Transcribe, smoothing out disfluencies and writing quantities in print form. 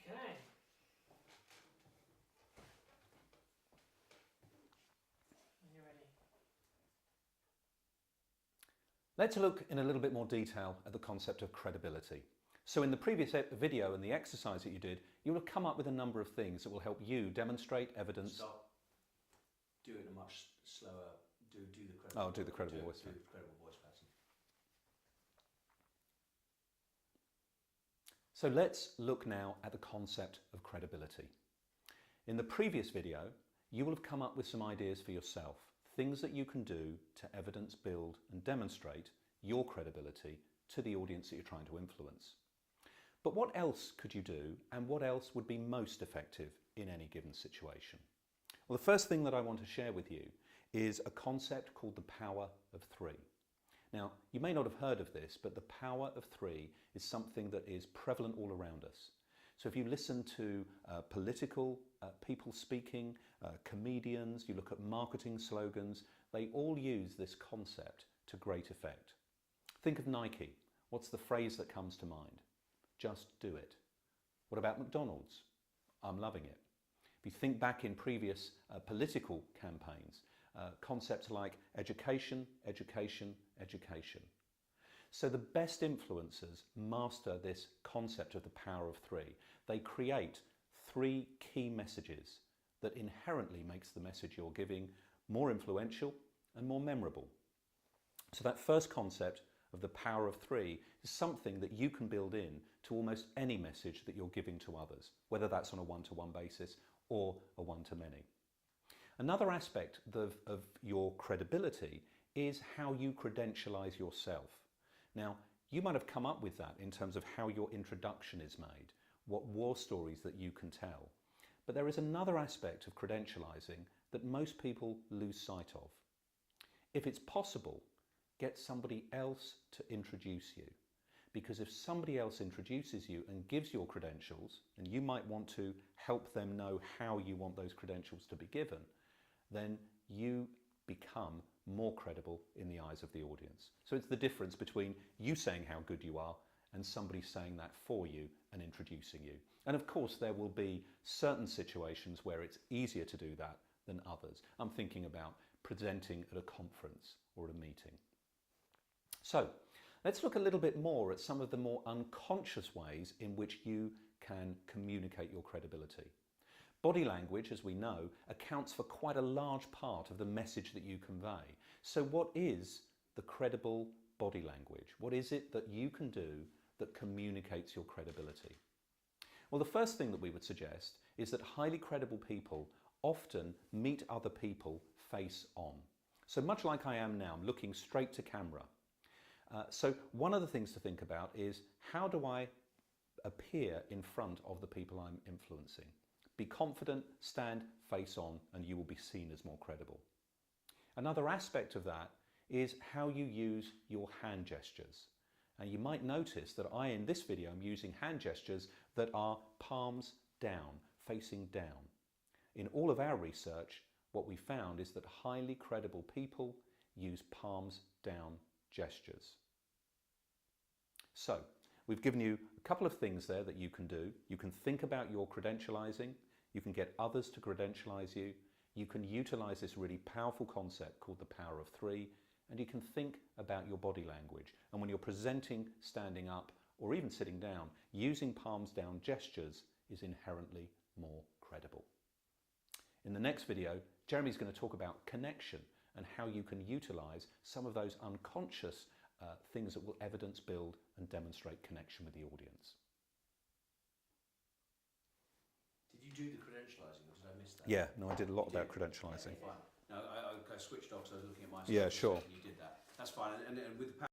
Okay. When you're ready. Let's look in a little bit more detail at the concept of credibility. So in the previous video and the exercise that you did, you will have come up with a number of things that will help you demonstrate evidence. Stop. Do it in a much slower. Do the credible. Oh, do the credible voice. Do the credible voice pattern. So let's look now at the concept of credibility. In the previous video, you will have come up with some ideas for yourself, things that you can do to evidence, build and demonstrate your credibility to the audience that you're trying to influence. But what else could you do, and what else would be most effective in any given situation? Well, the first thing that I want to share with you is a concept called the power of three. Now, you may not have heard of this, but the power of three is something that is prevalent all around us. So if you listen to political people speaking, comedians, you look at marketing slogans, they all use this concept to great effect. Think of Nike. What's the phrase that comes to mind? Just do it. What about McDonald's? I'm loving it. If you think back in previous political campaigns, concepts like education, education, education. So the best influencers master this concept of the power of three. They create three key messages that inherently makes the message you're giving more influential and more memorable. So that first concept of the power of three is something that you can build in to almost any message that you're giving to others, whether that's on a one-to-one basis or a one-to-many. Another aspect of your credibility is how you credentialize yourself. Now, you might have come up with that in terms of how your introduction is made, what war stories that you can tell. But there is another aspect of credentializing that most people lose sight of. If it's possible, get somebody else to introduce you. Because if somebody else introduces you and gives your credentials, and you might want to help them know how you want those credentials to be given, then you become more credible in the eyes of the audience. So it's the difference between you saying how good you are and somebody saying that for you and introducing you. And of course, there will be certain situations where it's easier to do that than others. I'm thinking about presenting at a conference or at a meeting. So let's look a little bit more at some of the more unconscious ways in which you can communicate your credibility. Body language, as we know, accounts for quite a large part of the message that you convey. So what is the credible body language? What is it that you can do that communicates your credibility? Well, the first thing that we would suggest is that highly credible people often meet other people face on. So much like I am now, I'm looking straight to camera. So one of the things to think about is, how do I appear in front of the people I'm influencing? Be confident, stand face on, and you will be seen as more credible. Another aspect of that is how you use your hand gestures. And you might notice that in this video, I'm using hand gestures that are palms down, facing down. In all of our research, what we found is that highly credible people use palms down gestures. So, we've given you a couple of things there that you can do. You can think about your credentializing, you can get others to credentialize you, you can utilize this really powerful concept called the power of three, and you can think about your body language. And when you're presenting, standing up, or even sitting down, using palms down gestures is inherently more credible. In the next video, Jeremy's going to talk about connection and how you can utilize some of those unconscious things that will evidence, build and demonstrate connection with the audience. Did you do the credentialising, or did I miss that? Yeah, no, I did a lot about credentialising. Okay, fine. No, I switched off, so I was looking at my stuff. Yeah, sure. You did that. That's fine. And with the